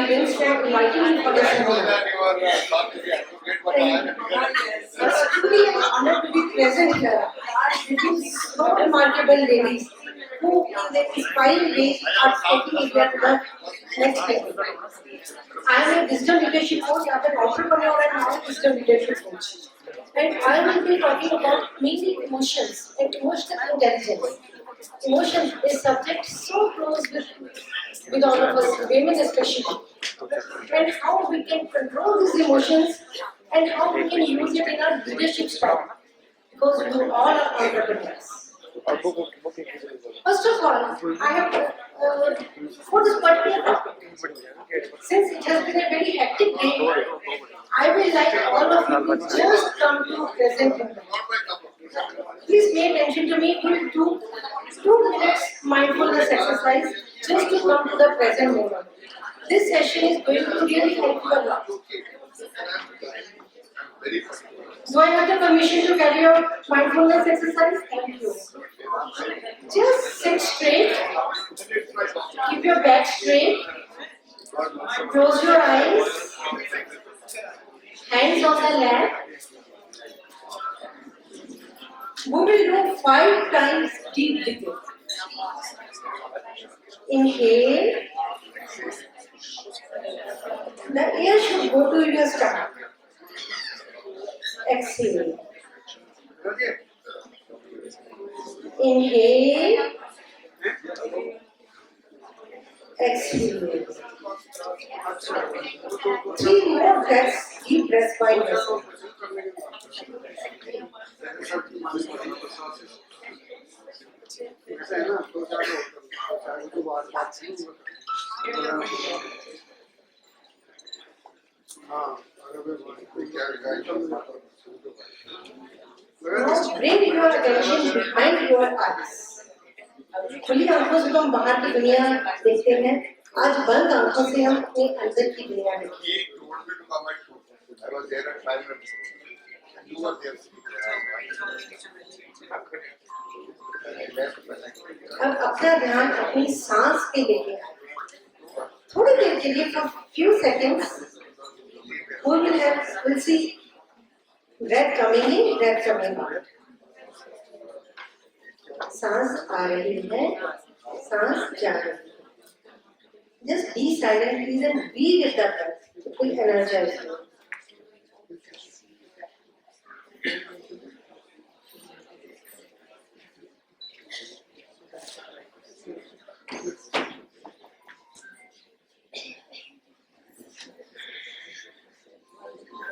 convinced and inviting me for the seminar. It's truly an honor to be present here with these so remarkable ladies who in their inspiring ways are taking India to the next level. I am a wisdom leadership coach, I am an entrepreneur and now a wisdom leadership coach. And I will be talking about mainly emotions and emotional intelligence. Emotion is subject so close with all of us, women especially. And how we can control these emotions and how we can use it in our leadership style. Because we all are entrepreneurs. First of all, I have for this particular topic, since it has been a very hectic day, I will like all of you to just come to present moment. Please pay attention to me. We'll do 2 minutes mindfulness exercise just to come to the present moment. This session is going to really help you a lot. Do I have the permission to carry out mindfulness exercise? Thank you. Just sit straight. Keep your back straight. Close your eyes. Hands on the lap. We will do 5 times deep breathing. Inhale. The air should go to your stomach. Exhale. Inhale. Exhale. 3 more breaths, deep breaths by yourself. Now bring your attention behind your eyes. खुली आंखों से तो हम बाहर की दुनिया देखते हैं, आज बंद आंखों से हम अपने अंदर की दुनिया देखते हैं. अब अपना ध्यान अपनी सांस पे लेके आए. थोड़ी देर के लिए for few seconds we'll see breath coming in, breath coming out. सांस आ रही है, सांस जा रही है. Just be silent, please, and be with the breath. It will energize you.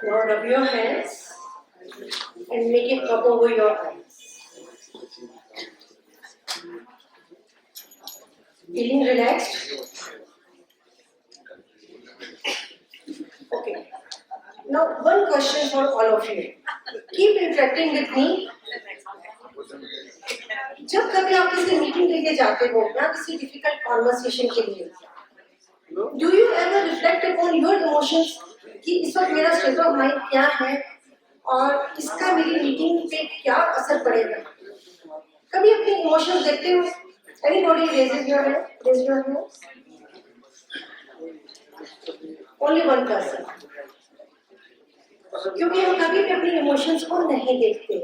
Now rub your hands and make a cup over your eyes. Feeling relaxed? Okay. Now one question for all of you. Keep interacting with me. जब कभी आप किसी meeting के लिए जाते हो या किसी डिफिकल्ट कॉन्वर्सेशन के लिए, do you ever reflect upon your emotions कि इस वक्त मेरा स्टेट ऑफ माइंड क्या है और इसका मेरी मीटिंग पे क्या असर पड़ेगा? कभी अपने इमोशंस देखते हो? Anybody raises your hand? Raise your hand. Only one person. क्योंकि हम कभी भी अपनी इमोशंस को नहीं देखते.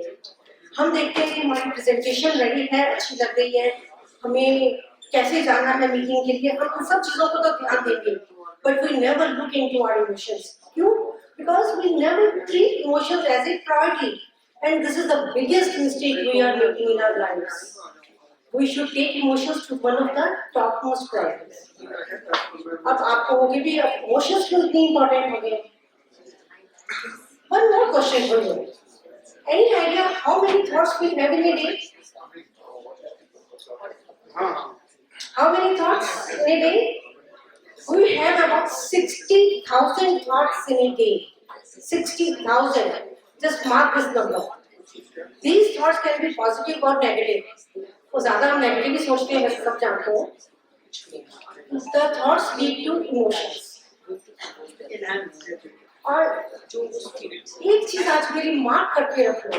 हम देखते हैं कि हमारी प्रेजेंटेशन रेडी है, अच्छी लग रही है, हमें कैसे जाना है मीटिंग के लिए, हम उन सब चीजों को तो ध्यान देंगे. But we never look into our emotions. क्यों? Because we never treat emotions as a priority, and this is the biggest mistake we are making in our lives. We should take emotions to one of the topmost priorities. अब आप कहोगे भी emotions क्यों इतनी important हो गए? One more question for you. Any idea how many thoughts we have in a day? How many thoughts in a day? We have about 60,000 thoughts in a day. 60,000. Just mark this number. These thoughts can be positive or negative. वो ज़्यादा हम negative ही सोचते हैं, वैसे सब जानते हैं. The thoughts lead to emotions. और एक चीज आज मेरी मार्क करके रखो,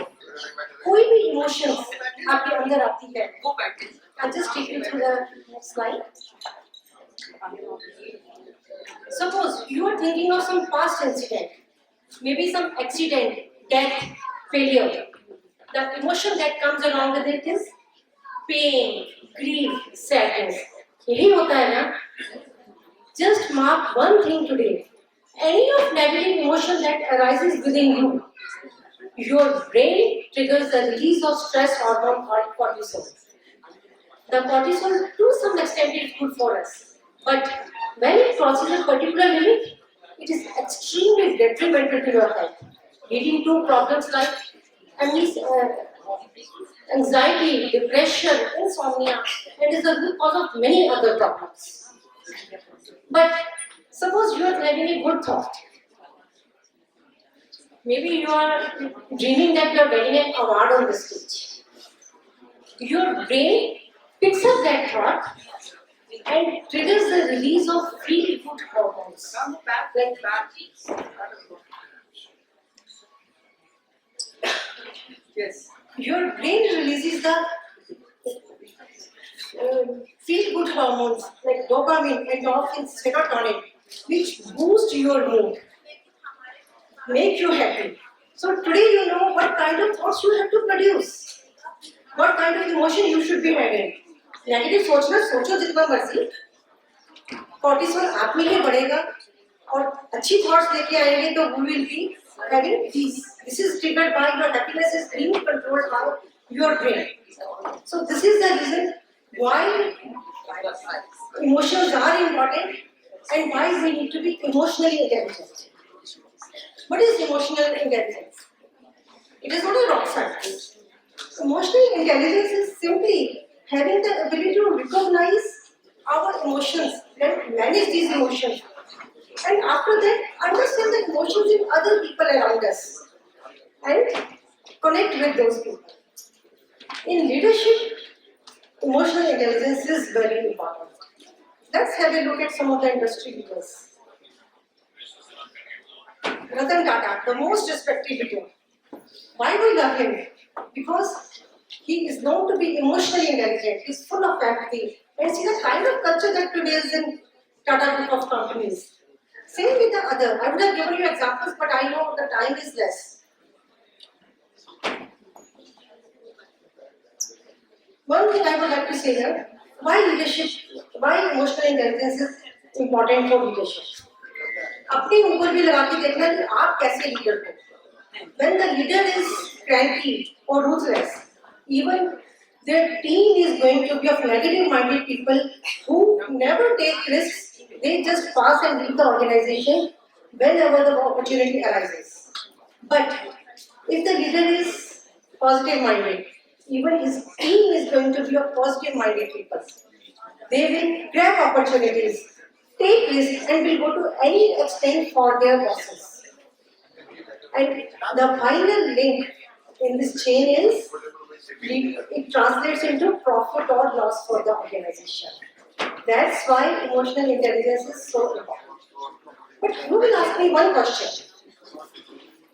कोई भी इमोशंस आपके अंदर आती है, I'll just take you through the next slide. Suppose you are thinking of some past incident, maybe some accident, death, failure. The emotion that comes along with it is pain, grief, sadness. यही होता है ना? Just mark one thing today. Any of negative emotion that arises within you, your brain triggers the release of stress hormone called cortisol. The cortisol, to some extent, is good for us, but when it crosses a particular limit, it is extremely detrimental to your health, leading to problems like anxiety, depression, insomnia, and is the root cause of many other problems. But suppose you are having a good thought. Maybe you are dreaming that you are getting an award on the stage. Your brain picks up that thought and triggers the release of feel-good hormones. Yes. Your brain releases the feel-good hormones like dopamine, endorphins, serotonin, which boost your mood, make you happy. So today you know what kind of thoughts you have to produce, what kind of emotion you should be having. Negative सोचना सोचो जितना मर्जी, cortisol आप में ही बढ़ेगा और अच्छी thoughts लेके आएंगे तो we will be having peace. This is triggered by your happiness is being controlled by your brain. So this is the reason why emotions are important and why we need to be emotionally intelligent. What is emotional intelligence? It is not a rock science. Emotional intelligence is simply having the ability to recognize our emotions and manage these emotions, and after that understand the emotions in other people around us and connect with those people. In leadership, emotional intelligence is very important. Let's have a look at some of the industry leaders. Ratan Tata, the most respected leader. Why do we love him? Because he is known to be emotionally intelligent. He is full of empathy. And see the kind of culture that prevails in Tata Group of companies. Same with the other. I would have given you examples, but I know the time is less. One thing I would like to say here, why emotional intelligence is important for leadership. अपनी ऊपर भी लगा के देखना कि आप कैसे leader हो. When the leader is cranky or ruthless, even their team is going to be of negative-minded people who never take risks. They just pass and leave the organization whenever the opportunity arises. But if the leader is positive-minded, even his team is going to be of positive-minded people. They will grab opportunities, take risks, and will go to any extent for their bosses. And the final link in this chain is it translates into profit or loss for the organization. That's why emotional intelligence is so important. But you will ask me one question.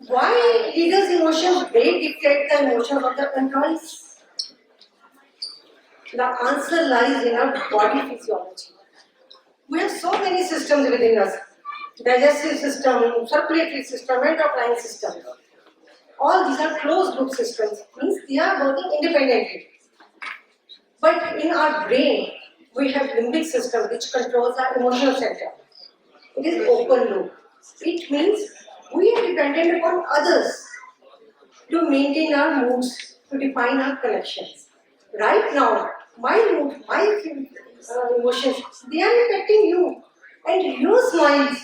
Why leaders' emotions dictate the emotions of the employees? The answer lies in our body physiology. We have so many systems within us. Digestive system, circulatory system, endocrine system. All these are closed loop systems, means they are working independently. But in our brain, we have limbic system which controls our emotional center. It is open loop. It means we are dependent upon others to maintain our moods, to define our connections. Right now, my mood, my emotions, they are impacting you. And your smiles,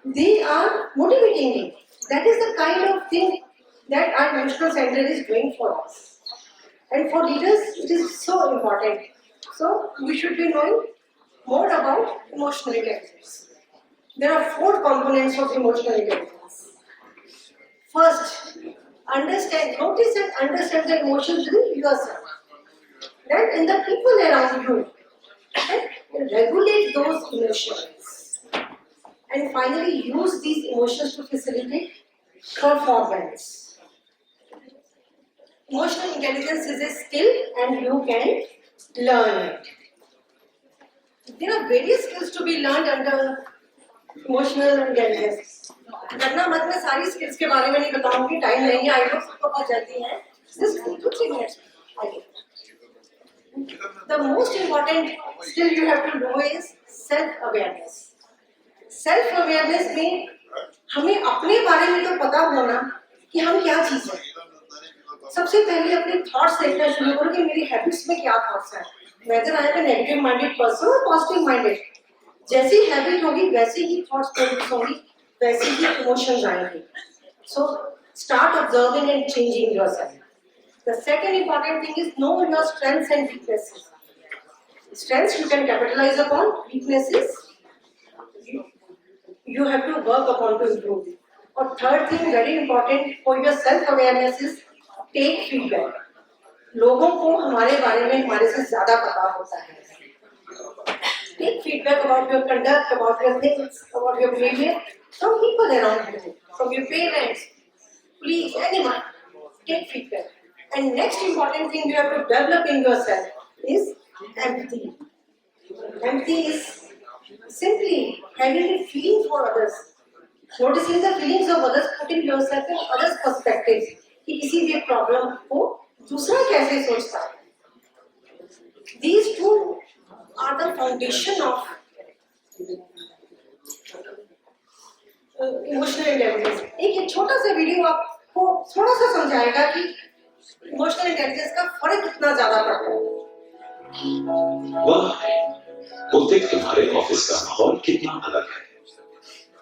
they are motivating me. That is the kind of thing that our emotional center is doing for us. And for leaders, it is so important. So, we should be knowing more about emotional intelligence. There are 4 components of emotional intelligence. First, notice and understand the emotions within yourself. Then, in the people around you, regulate those emotions. And finally, use these emotions to facilitate performance. Emotional intelligence is a skill and you can learn it. There are various skills to be learned under emotional intelligence. डरना मत, मैं सारी skills के बारे में नहीं बताऊंगी, time नहीं है, आई नो सबको बहुत जल्दी है। Just 2-3 minutes. The most important skill you have to know is self-awareness. Self-awareness में हमें अपने बारे में तो पता होना कि हम क्या चीज है। सबसे पहले अपने थॉट्स देखना शुरू करो कि मेरी हैबिट्स में क्या थॉट्स हैं। Whether I am a negative minded person or positive minded, जैसी हैबिट होगी वैसे ही थॉट्स प्रोड्यूस होंगी, वैसे ही इमोशंस आएंगे। So start observing and changing yourself. The second important thing is know your strengths and weaknesses. Strengths you can capitalize upon, weaknesses you have to work upon to improve. Or third thing very important for your self awareness is take feedback. लोगों को हमारे बारे में हमारे से ज्यादा पता होता है। Take feedback about your conduct, about your things, about your behavior from people around you, from your parents, please, anyone. Take feedback. And next important thing you have to develop in yourself is empathy. Empathy is simply having a feeling for others, noticing the feelings of others, putting yourself in others' perspective. कि किसी भी problem को दूसरा कैसे सोचता है। These two are the foundation of emotional intelligence. एक छोटा सा वीडियो आपको थोड़ा सा समझाएगा कि इमोशनल इंटेलिजेंस का फर्क कितना ज्यादा पड़ता है। वाह, बोलते तुम्हारे ऑफिस का माहौल कितना अलग है।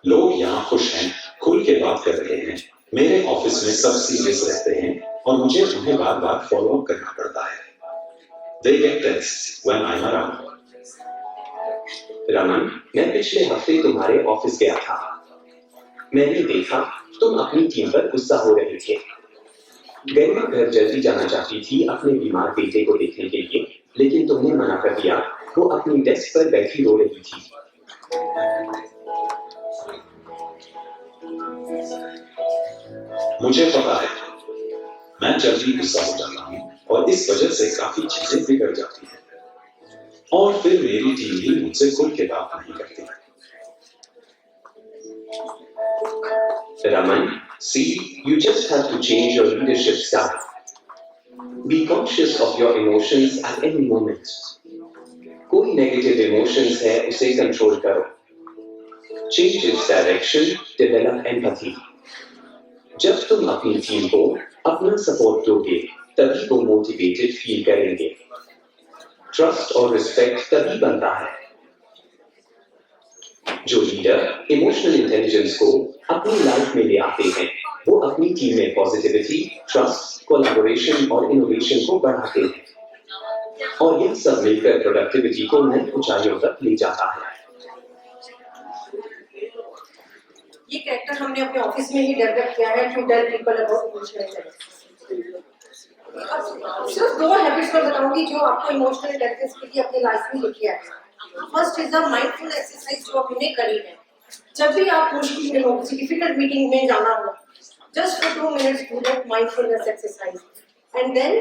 लोग यहाँ खुश हैं, खुल के बात कर रहे हैं। मेरे ऑफिस में सब सीरियस रहते हैं और मुझे उन्हें बार-बार फॉलो अप करना पड़ता है। They get tense when I'm around. Raman, मैं पिछले हफ्ते तुम्हारे ऑफिस गया था। मैंने देखा तुम अपनी टीम पर गुस्सा हो रहे थे। गंजू घर जल्दी जाना चाहती थी अपने बीमार बेटे को देखने के लिए, लेकिन तुमने मना कर दिया। वो अपनी डेस्क पर बैठी रो रही थी। मुझे पता है, मैं जल्दी गुस्सा हो जाता हूँ और इस वजह से काफी चीजें बिगड़ जाती हैं। और फिर मेरी टीम भी मुझसे खुल के बात नहीं करती। Raman, see, you just have to change your leadership style. Be conscious of your emotions at any moment. कोई negative emotions है, उसे control करो. Change its direction, develop empathy. जब तुम अपनी टीम को अपना सपोर्ट दोगे, तभी वो मोटिवेटेड फील करेंगे। ट्रस्ट और रिस्पेक्ट तभी बनता है। जो लीडर इमोशनल इंटेलिजेंस को अपनी लाइफ में ले आते हैं, वो अपनी टीम में पॉजिटिविटी, ट्रस्ट, कोलैबोरेशन और इनोवेशन को बढ़ाते हैं। और यह सब मिलकर प्रोडक्टिविटी को नई ऊंचाइयों तक ले जाता है। ये कैरेक्टर हमने अपने ऑफिस में ही डेवलप किया है to tell people about emotional intelligence. सिर्फ दो हैबिट्स मैं बताऊंगी जो आपको इमोशनल इंटेलिजेंस के लिए अपनी लाइफ में लेके आए हैं। First is the mindful exercise जो आपने करी है। जब भी आप मुश्किल में हो, किसी डिफिकल्ट मीटिंग में जाना हो, just for 2 minutes do that mindfulness exercise and then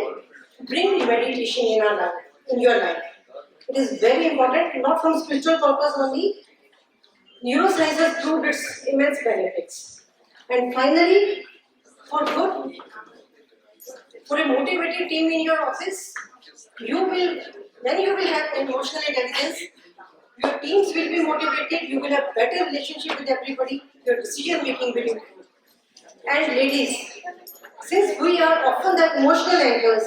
bring meditation in your life. It is very important, not from spiritual purpose only. Neuroscience has proved its immense benefits. And finally, for a motivated team in your office, when you will have emotional intelligence, your teams will be motivated, you will have better relationship with everybody, your decision making will improve. And ladies, since we are often the emotional anchors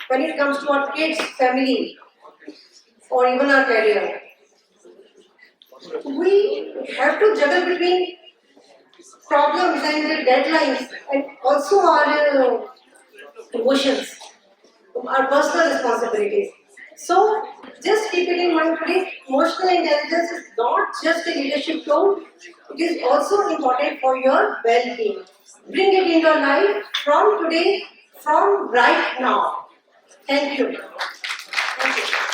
when it comes to our kids, family, or even our career, we have to juggle between problems and deadlines and also our emotions, our personal responsibilities. So just keep it in mind today, emotional intelligence is not just a leadership tool, it is also important for your well-being. Bring it in your life from today, from right now. Thank you. Thank you.